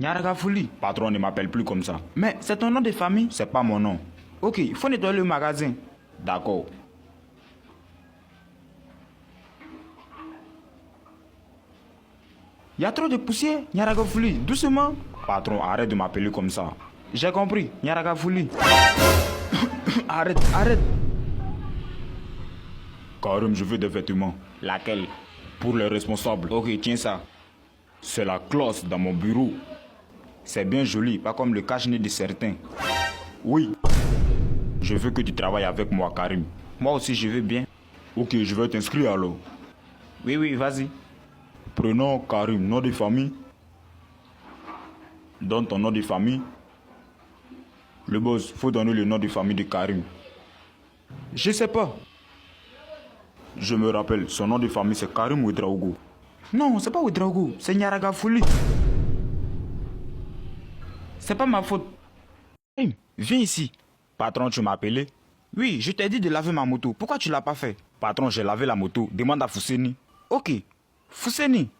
Nyaraga Fouli. Patron ne m'appelle plus comme ça. Mais c'est ton nom de famille? C'est pas mon nom. Ok, il faut nettoyer le magasin. D'accord. Il y a trop de poussière, Nyaraga Fouli. Doucement. Patron, arrête de m'appeler comme ça. J'ai compris, Nyaraga Fouli. Arrête, arrête. Karim, je veux des vêtements. Laquelle? Pour les responsables. Ok, tiens ça. C'est la classe dans mon bureau. C'est bien joli, pas comme le cache-nez de certains. Oui. Je veux que tu travailles avec moi, Karim. Moi aussi, je veux bien. Ok, je vais t'inscrire alors. Oui, oui, vas-y. Prenons Karim, nom de famille. Donne ton nom de famille. Le boss, faut donner le nom de famille de Karim. Je sais pas. Je me rappelle, son nom de famille c'est Karim Ouedraogo. Non, c'est pas Ouedraogo, c'est Nyaraga Fouli. C'est pas ma faute. Hey, viens ici. Patron, tu m'as appelé? Oui, je t'ai dit de laver ma moto. Pourquoi tu l'as pas fait? Patron, j'ai lavé la moto. Demande à Fousseni. Ok. Fousseni.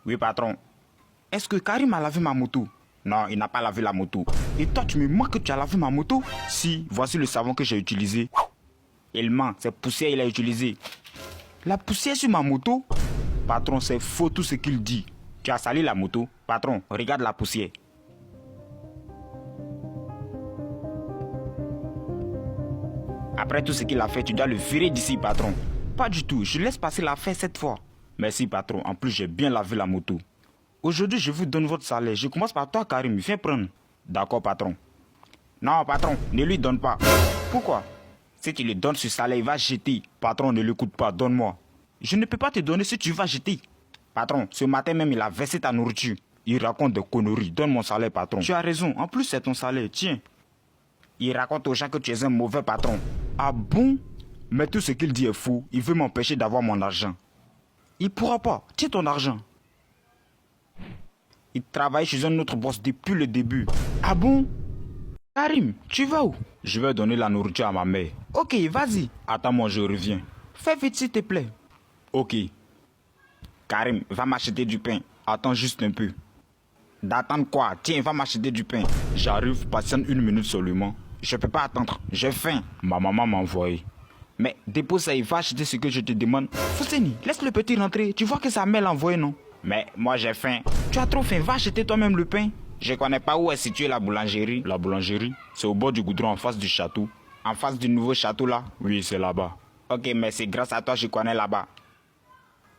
Oui, patron. Est-ce que Karim a lavé ma moto? Non, il n'a pas lavé la moto. Et toi, tu me manques que tu as lavé ma moto? Si, voici le savon que j'ai utilisé. Il ment, c'est poussière il a utilisé. La poussière sur ma moto? Patron, c'est faux tout ce qu'il dit. Tu as sali la moto? Patron, regarde la poussière. Après tout ce qu'il a fait, tu dois le virer d'ici, patron. Pas du tout, je laisse passer l'affaire cette fois. Merci, patron. En plus, j'ai bien lavé la moto. Aujourd'hui, je vous donne votre salaire. Je commence par toi, Karim. Viens prendre. D'accord, patron. Non, patron, ne lui donne pas. Pourquoi? Si tu lui donnes ce salaire, il va jeter. Patron, ne l'écoute pas. Donne-moi. Je ne peux pas te donner si tu vas jeter. Patron, ce matin même, il a versé ta nourriture. Il raconte des conneries. Donne mon salaire, patron. Tu as raison. En plus, c'est ton salaire. Tiens. Il raconte aux gens que tu es un mauvais patron. Ah bon? Mais tout ce qu'il dit est fou. Il veut m'empêcher d'avoir mon argent. Il pourra pas. Tiens ton argent. Il travaille chez un autre boss depuis le début. Ah bon? Karim, tu vas où? Je vais donner la nourriture à ma mère. Ok, vas-y. Attends-moi, je reviens. Fais vite s'il te plaît. Ok. Karim, va m'acheter du pain. Attends juste un peu. D'attendre quoi? Tiens, va m'acheter du pain. J'arrive, patiente 1 minute seulement. Je peux pas attendre, j'ai faim. Ma maman m'a envoyé. Mais dépose ça, il va acheter ce que je te demande. Fousseni, laisse le petit rentrer. Tu vois que sa mère l'a envoyé, non? Mais moi j'ai faim. Tu as trop faim, va acheter toi-même le pain. Je connais pas où est située la boulangerie. La boulangerie? C'est au bord du goudron en face du château. En face du nouveau château là? Oui, c'est là-bas. Ok, mais c'est grâce à toi que je connais là-bas.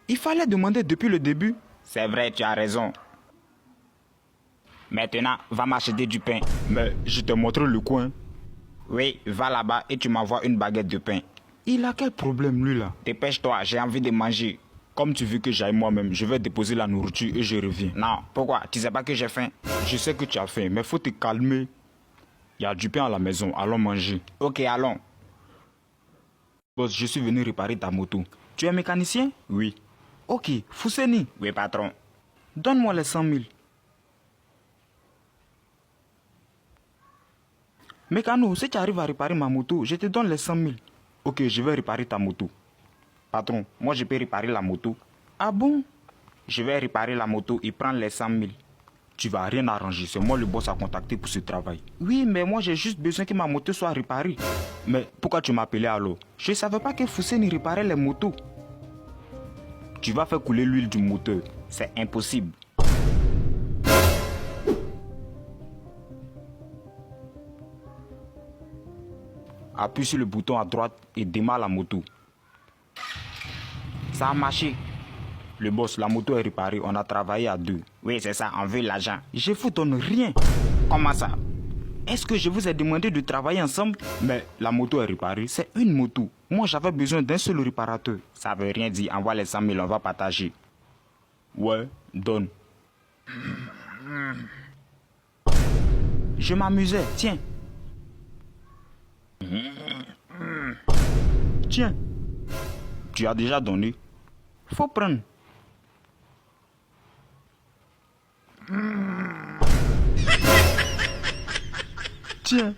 Il fallait demander depuis le début. C'est vrai, tu as raison. Maintenant, va m'acheter du pain. Mais je te montre le coin. Oui, va là-bas et tu m'envoies une baguette de pain. Il a quel problème lui là? Dépêche-toi, j'ai envie de manger. Comme tu veux que j'aille moi-même, je vais déposer la nourriture et je reviens. Non, pourquoi? Tu sais pas que j'ai faim? Je sais que tu as faim, mais faut te calmer. Il y a du pain à la maison, allons manger. Ok, allons. Boss, je suis venu réparer ta moto. Tu es mécanicien? Oui. Ok, Fousseni. Oui, patron. Donne-moi les 100 000. Mécano, si tu arrives à réparer ma moto, je te donne les 100 000. Ok, je vais réparer ta moto. Patron, moi je peux réparer la moto. Ah bon? Je vais réparer la moto et prendre les 100 000. Tu vas rien arranger, c'est moi le boss à contacter pour ce travail. Oui, mais moi j'ai juste besoin que ma moto soit réparée. Mais pourquoi tu m'appelais alors? Je savais pas que Fousseni réparait les motos. Tu vas faire couler l'huile du moteur. C'est impossible. Appuie sur le bouton à droite et démarre la moto. Ça a marché. Le boss, la moto est réparée, on a travaillé à 2. Oui, c'est ça, on veut l'argent. Je vous donne rien. Comment ça? Est-ce que je vous ai demandé de travailler ensemble? Mais la moto est réparée. C'est une moto. Moi, j'avais besoin d'un seul réparateur. Ça veut rien dire. Envoie les 100 000, on va partager. Ouais, donne. Je m'amusais, tiens. Tiens. Tu as déjà donné. Faut prendre. Tiens.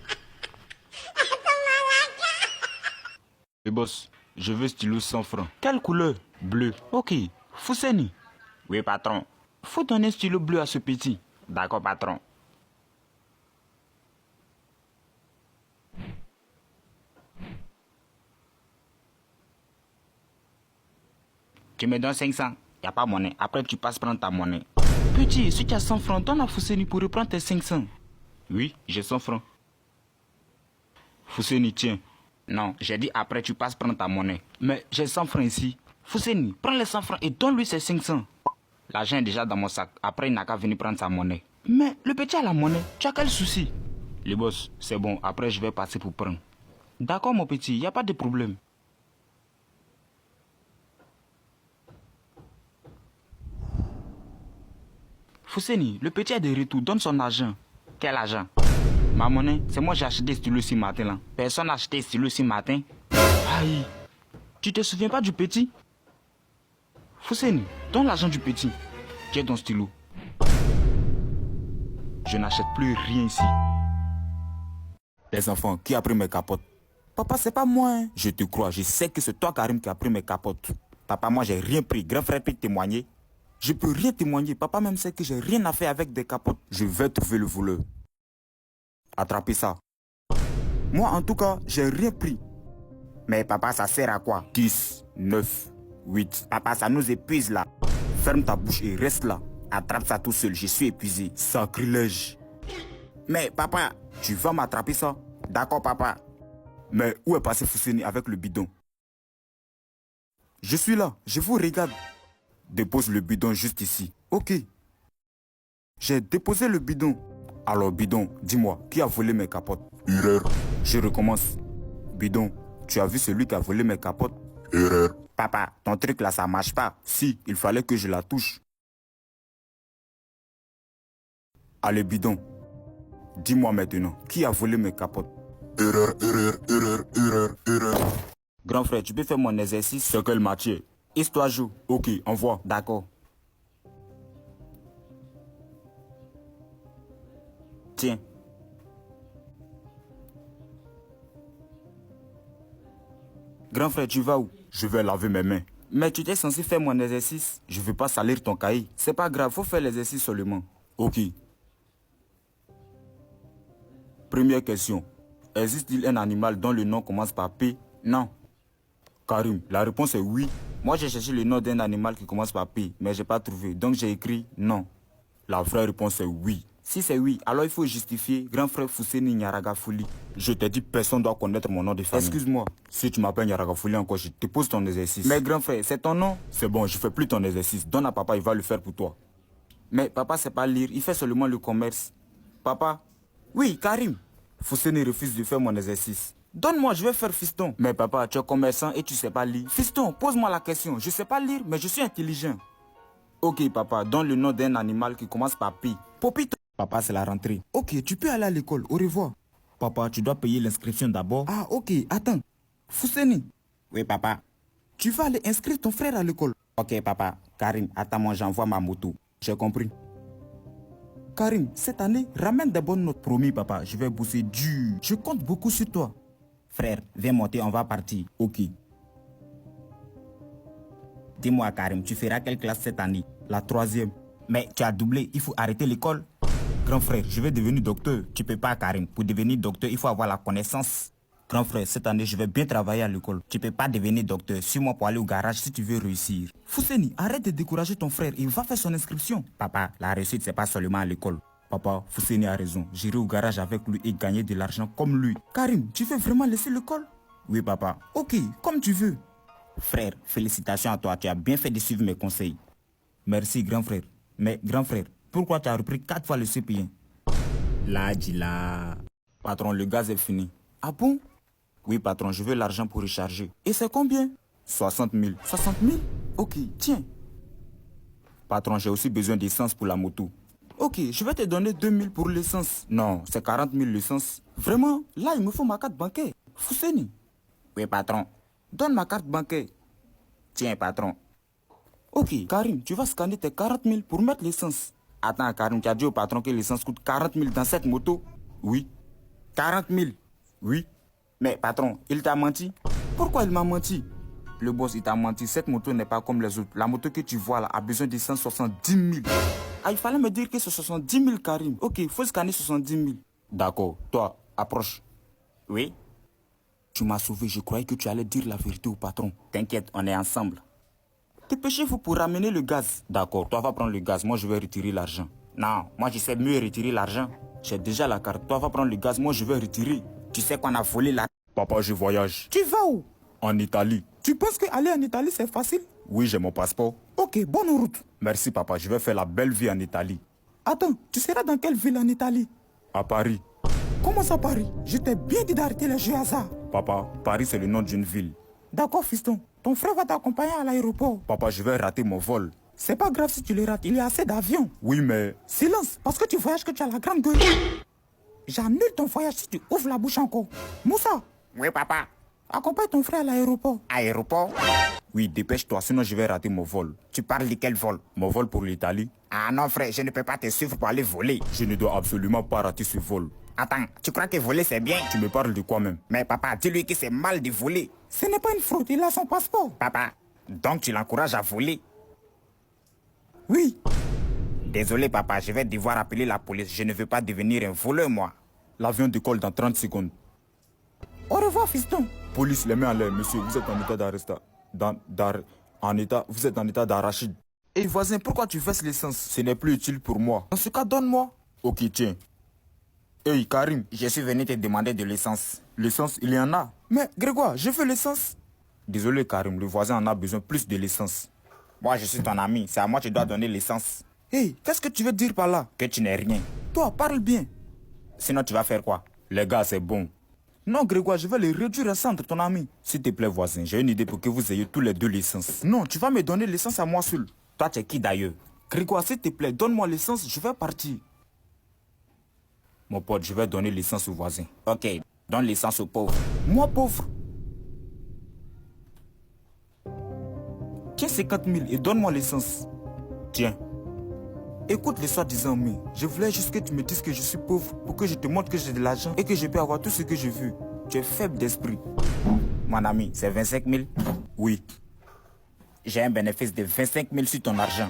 Et boss, je veux stylo 100 francs. Quelle couleur? Bleu. Ok. Fousseni. Oui, patron. Faut donner un stylo bleu à ce petit. D'accord, patron. Tu me donnes 500. Y a pas monnaie. Après, tu passes prendre ta monnaie. Petit, si tu as 100 francs, donne à Fousseni pour reprendre tes 500. Oui, j'ai 100 francs. Fousseni, tiens. Non, j'ai dit après, tu passes prendre ta monnaie. Mais j'ai 100 francs ici. Fousseni, prends les 100 francs et donne-lui ses 500. L'argent est déjà dans mon sac. Après, il n'a qu'à venir prendre sa monnaie. Mais le petit a la monnaie. Tu as quel souci? Le boss, c'est bon. Après, je vais passer pour prendre. D'accord, mon petit, il n'y a pas de problème. Fousseni, le petit a des retours. Donne son argent. Quel argent? Ma monnaie, c'est moi j'ai acheté des stylos ce matin là. Personne n'a acheté des stylos ce matin. Aïe, tu te souviens pas du petit? Fousseni, donne l'argent du petit. Tiens ton stylo. Je n'achète plus rien ici. Les enfants, qui a pris mes capotes? Papa, c'est pas moi. Hein. Je te crois, je sais que c'est toi, Karim, qui a pris mes capotes. Papa, moi j'ai rien pris. Grand frère peut témoigner. Je peux rien témoigner. Papa même sait que j'ai rien à faire avec des capotes. Je vais trouver le voleur. Attrapez ça. Moi, en tout cas, j'ai rien pris. Mais papa, ça sert à quoi? 10, 9, 8. Papa, ça nous épuise là. Ferme ta bouche et reste là. Attrape ça tout seul, je suis épuisé. Sacrilège. Mais papa, tu vas m'attraper ça? D'accord, papa. Mais où est passé Fousseni avec le bidon? Je suis là, je vous regarde. Dépose le bidon juste ici. Ok. J'ai déposé le bidon. Alors bidon, dis-moi, qui a volé mes capotes? Erreur. Je recommence. Bidon, tu as vu celui qui a volé mes capotes? Erreur. Papa, ton truc là, ça marche pas. Si, il fallait que je la touche. Allez bidon, dis-moi maintenant, qui a volé mes capotes? Erreur, erreur, erreur, erreur, erreur. Grand frère, tu peux faire mon exercice? C'est quelle matière? Histoire joue. Ok, envoie. D'accord. Tiens. Grand frère, tu vas où? Je vais laver mes mains. Mais tu étais censé faire mon exercice. Je ne veux pas salir ton cahier. C'est pas grave, faut faire l'exercice seulement. Ok. Première question. Existe-t-il un animal dont le nom commence par P? Non. Karim, la réponse est oui. Moi j'ai cherché le nom d'un animal qui commence par P, mais j'ai pas trouvé. Donc j'ai écrit non. La vraie réponse est oui. Si c'est oui, alors il faut justifier grand frère Fousseni Nyaragafouli. Je t'ai dit personne doit connaître mon nom de famille. Excuse-moi. Si tu m'appelles Nyaragafouli encore, je te pose ton exercice. Mais grand frère, c'est ton nom? C'est bon, je fais plus ton exercice. Donne à papa, il va le faire pour toi. Mais papa sait pas lire, il fait seulement le commerce. Papa? Oui, Karim. Fousseni refuse de faire mon exercice. Donne-moi, je vais faire fiston. Mais papa, tu es commerçant et tu sais pas lire. Fiston, pose-moi la question. Je sais pas lire, mais je suis intelligent. Ok papa, donne le nom d'un animal qui commence par P. Popito. Papa, c'est la rentrée. Ok, tu peux aller à l'école. Au revoir. Papa, tu dois payer l'inscription d'abord. Ah, ok, attends. Fousseni. Oui, papa. Tu vas aller inscrire ton frère à l'école. Ok, papa. Karim, attends-moi, j'envoie ma moto. J'ai compris. Karim, cette année, ramène des bonnes notes. Promis, papa, je vais bosser dur. Je compte beaucoup sur toi. Frère, viens monter, on va partir. Ok. Dis-moi, Karim, tu feras quelle classe cette année? La 3e. Mais tu as doublé, il faut arrêter l'école. Grand frère, je vais devenir docteur. Tu peux pas, Karim. Pour devenir docteur, il faut avoir la connaissance. Grand frère, cette année, je vais bien travailler à l'école. Tu peux pas devenir docteur. Suis-moi pour aller au garage si tu veux réussir. Fousseni, arrête de décourager ton frère. Il va faire son inscription. Papa, la réussite, c'est pas seulement à l'école. Papa, Fousseni a raison. J'irai au garage avec lui et gagner de l'argent comme lui. Karim, tu veux vraiment laisser l'école? Oui, papa. Ok, comme tu veux. Frère, félicitations à toi. Tu as bien fait de suivre mes conseils. Merci, grand frère. Mais, grand frère, pourquoi tu as repris 4 fois le CP1? Là, dis là. Patron, le gaz est fini. Ah bon? Oui, patron, je veux l'argent pour recharger. Et c'est combien? 60 000. 60 000? Ok, tiens. Patron, j'ai aussi besoin d'essence pour la moto. Ok, je vais te donner 2 000 pour l'essence. Non, c'est 40 000 l'essence. Vraiment? Là, il me faut ma carte bancaire. Fousseni. Oui, patron. Donne ma carte bancaire. Tiens, patron. Ok, Karim, tu vas scanner tes 40 000 pour mettre l'essence. Attends, Karim, tu as dit au patron que l'essence coûte 40 000 dans cette moto? Oui. 40 000? Oui. Mais patron, il t'a menti? Pourquoi il m'a menti? Le boss, il t'a menti. Cette moto n'est pas comme les autres. La moto que tu vois là a besoin de 170 000. Ah, il fallait me dire que c'est 70 000 Karim. Ok, il faut scanner 70 000. D'accord, toi, approche. Oui? Tu m'as sauvé, je croyais que tu allais dire la vérité au patron. T'inquiète, on est ensemble. Dépêchez-vous pour ramener le gaz. D'accord, toi va prendre le gaz, moi je vais retirer l'argent. Non, moi je sais mieux retirer l'argent. J'ai déjà la carte, toi va prendre le gaz, moi je vais retirer. Tu sais qu'on a volé la... Papa, je voyage. Tu vas où? En Italie. Tu penses qu'aller en Italie c'est facile? Oui, j'ai mon passeport. Ok, bonne route. Merci papa, je vais faire la belle vie en Italie. Attends, tu seras dans quelle ville en Italie? À Paris. Comment ça Paris? Je t'ai bien dit d'arrêter les jeux hasard. Papa, Paris c'est le nom d'une ville. D'accord fiston, ton frère va t'accompagner à l'aéroport. Papa, je vais rater mon vol. C'est pas grave si tu le rates, il y a assez d'avions. Oui, mais... Silence, parce que tu voyages que tu as la grande gueule. J'annule ton voyage si tu ouvres la bouche encore. Moussa, Oui, papa. accompagne ton frère à l'aéroport. Aéroport? Oui, dépêche-toi, sinon je vais rater mon vol. Tu parles de quel vol? Mon vol pour l'Italie. Ah non, frère, je ne peux pas te suivre pour aller voler. Je ne dois absolument pas rater ce vol. Attends, tu crois que voler c'est bien? Tu me parles de quoi même? Mais papa, dis-lui que c'est mal de voler. Ce n'est pas une fraude, il a son passeport. Papa, donc tu l'encourages à voler? Oui, Désolé, papa, je vais devoir appeler la police. Je ne veux pas devenir un voleur, moi. L'avion décolle dans 30 secondes. au revoir fiston. Police, les mains en l'air, monsieur, vous êtes en état d'arrestation. Vous êtes en état d'arachide. Et voisin, pourquoi tu verses l'essence? Ce n'est plus utile pour moi. Dans ce cas, donne-moi. Ok, tiens. Hey, Karim, Je suis venu te demander de l'essence. l'essence, il y en a. Mais Grégoire, je veux l'essence. Désolé, Karim, le voisin en a besoin plus de l'essence. Moi, je suis ton ami. C'est à moi que tu dois donner l'essence. Hey, qu'est-ce que tu veux dire par là? Que tu n'es rien. Toi, parle bien. Sinon, tu vas faire quoi? Les gars, c'est bon. Non, Grégoire, je vais les réduire à centre, ton ami. S'il te plaît, voisin, j'ai une idée pour que vous ayez tous les deux l'essence. Non, tu vas me donner l'essence à moi seul. Toi, tu es qui d'ailleurs? Grégoire, s'il te plaît, donne-moi l'essence, je vais partir. Mon pote, je vais donner l'essence au voisin. Ok, donne l'essence aux pauvres. Moi, pauvre. Tiens 50 000 et donne-moi l'essence. Tiens. Écoute les soi-disant, mais je voulais juste que tu me dises que je suis pauvre pour que je te montre que j'ai de l'argent et que je peux avoir tout ce que je veux. Tu es faible d'esprit. Mon ami, c'est 25 000. Oui. J'ai un bénéfice de 25 000 sur ton argent.